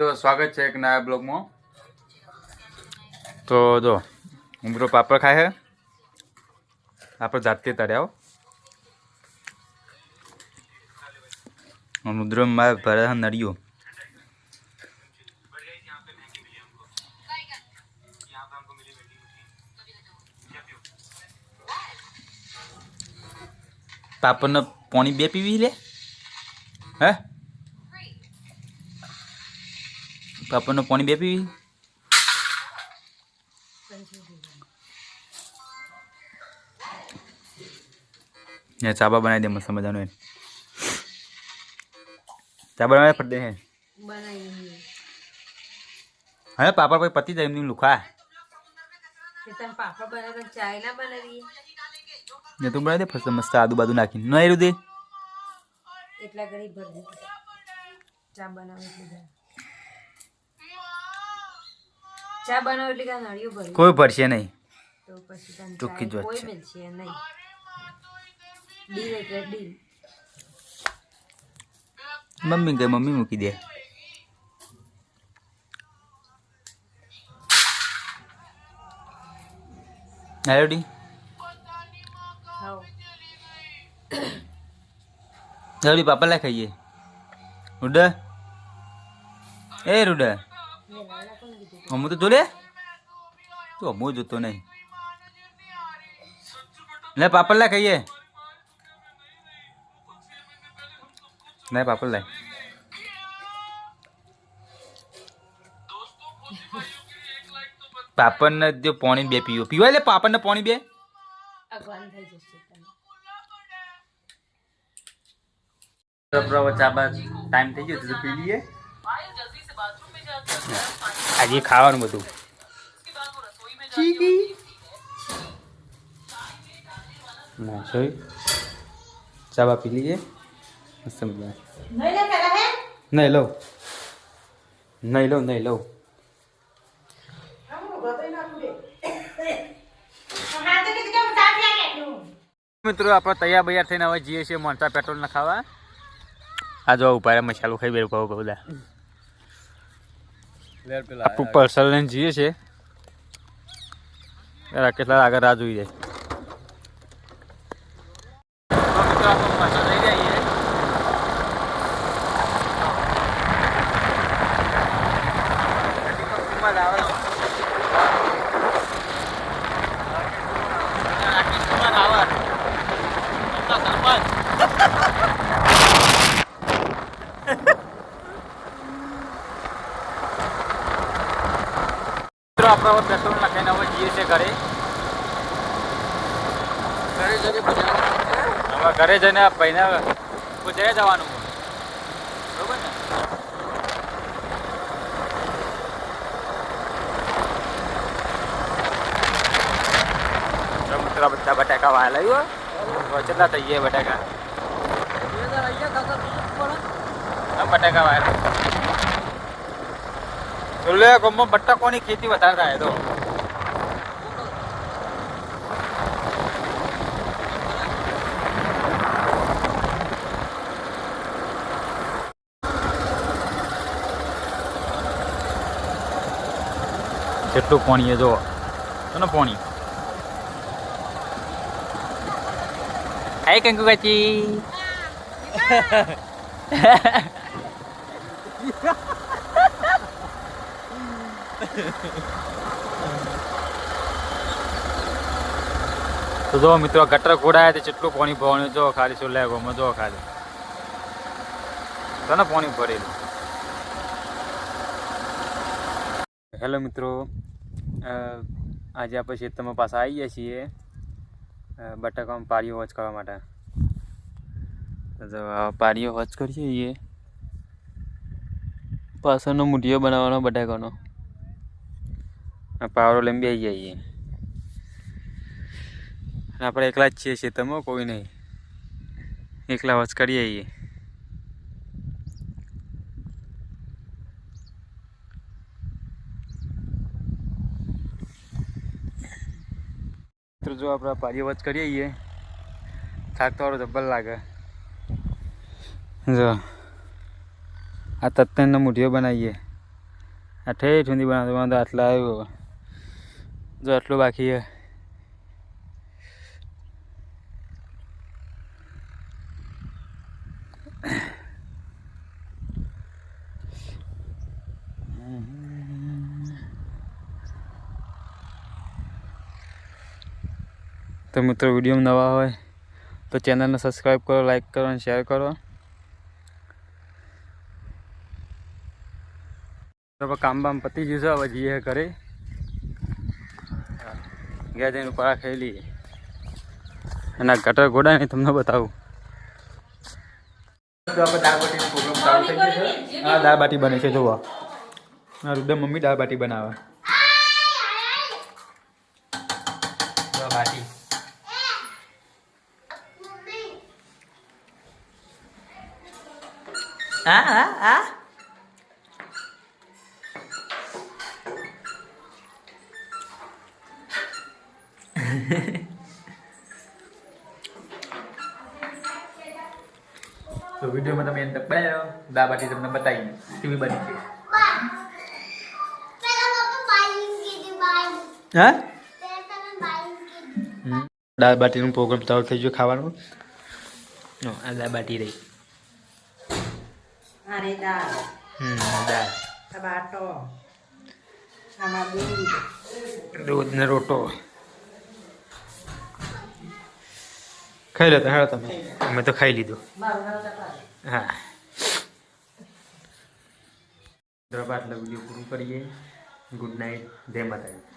તો સ્વાગત છે એક નયા બ્લોગમાં। તો જો ઉમરો પાપડ ખાય છે, આપણે જાતે તર્યા ઉમરોમાં ભરે નળિયો। પાપડ ને પાણી બે પીવી લે હે, પાપડ ને પાણી બે પીવી। ये चाबा बनाई दे मस्त मजा नहीं चाबा बनाए पड़ दे हैं अरे पापा कोई पति जाए नहीं लुका पापा बना तो चाय ना बना रही ये तू बना दे फस मस्त आदू बादू नाखी नहीं रू दे इतना गरीब भर दे चा बनावे चा बनावे એટલે કા નળિયો ભરી કોઈ ભરશે નહીં તો પછી તને ચોખ્ખી જ વાત કોઈ છે। મળશે નહીં ડી એટલે ડી मम्मी गए मम्मी मूकी दे हेलो डी ખાઓ हेलो पापा ला खाइए रुडा ए रुडा हम तो जोले तो हम जो तो नहीं ले पापा ला खाइए नहीं पापड़ लाए पापड़ ने जो पानी बे पीओ पीवा ले पापड़ ने पानी बे અગવાન થઈ જશે તને ચાબા ટાઈમ થઈ ગયો તો પી લઈએ આજે ખાવાનું બધું ચીકી ના સોય ચાબા પી લઈએ મસ્ત મજા નહીં લે પેલા હે नहीं लो नहीं लो नहीं लो મિત્રો આપણે તૈયાર બૈયાર થઈને હવે જઈએ છીએ મોન્ટા પેટ્રોલ ના ખાવા। આ જો ઉપર મસાલો ખાઈ બેરું કહું બધા આપણું પર્સલ લઈને જઈએ છીએ કેટલા આગળ રાહ જોઈ જાય। મિત્રો આપણે પાછા જઈ જઈએ આપણે પેટ્રોલ નાખીને હવે જઈએ છીએ ઘરે ઘરે જઈને ભાઈને ગુજરાત જવાનું બરોબર ને। મિત્રો બધા બટાકા વાળા લાવ્યો કેટલા થઈ ગયા બટાકા બટાકા વાળા લે ગમો બટાકોની ખેતી વધારે થાય તો કેટલું પાણી જો ને પાણી હાય કંકુ કાચી તો જો મિત્રો ગટર ખોડાય તો કેટલું પાણી ભરવાનું જો ખાલી શું લે ગોમાં જો ખાલી તને પાણી ભરેલું। હેલો મિત્રો આજે આપણે ખેતરમાં પાછા આવી ગયા છીએ બટાકામાં પારીઓ હોજ કરવા માટે। તો પારીઓ હોજ કરીએ પાછળનો મૂઠિયો બનાવવાનો બટાકાનો પાવડો લંબી આવી જઈએ આપણે એકલા જ છીએ ખેતરમાં કોઈ નહીં એકલા હોજ કરી આવીએ। જો આપણે પારીઓ હોજ કરી આવીએ થાક તો જબ્બર લાગે। જો આ તત્તનનો મૂઠિયો બનાવીએ આ ઠેઠ સુધી બનાવતો આટલા આવ્યો જો આટલું બાકી છે તો મિત્રો વિડીયો નવા હોય તો ચેનલને સબસ્ક્રાઈબ કરો, લાઈક કરો અને શેર કરો. તો કામ બામ પતી ગયું છે, હવે જઈએ ઘરે. ગયા જઈને પરા ખાઈ લઈએ અને ગટર ગોડા નહીં તમને બતાવું. તો આપણે દાળ બાટીનો પ્રોગ્રામ ચાલુ થઈ ગયો છે. હા, દાળ બાટી બને છે જોવા. હા, રૂડા મમ્મી દાળ બાટી બનાવે. બાટી આ તો વિડીયોમાં તમે એમ બનાવ્યો દાળ બાટી તમને બતાવી કેવી બની છે. હા, દાળ બાટીનો પ્રોગ્રામ ચાલુ થઈ ગયો ખાવાનું. આ દાળ બાટી રહી. અરે દાળ દાળ ટમાટો આમાં દૂધ દૂધ ને રોટો ખાઈ લો. હેડો તમે, અમે તો ખાઈ લીધું. હા, આટલા વિડીયો પૂરું કરીએ. ગુડ નાઇટ, જય માતાજી.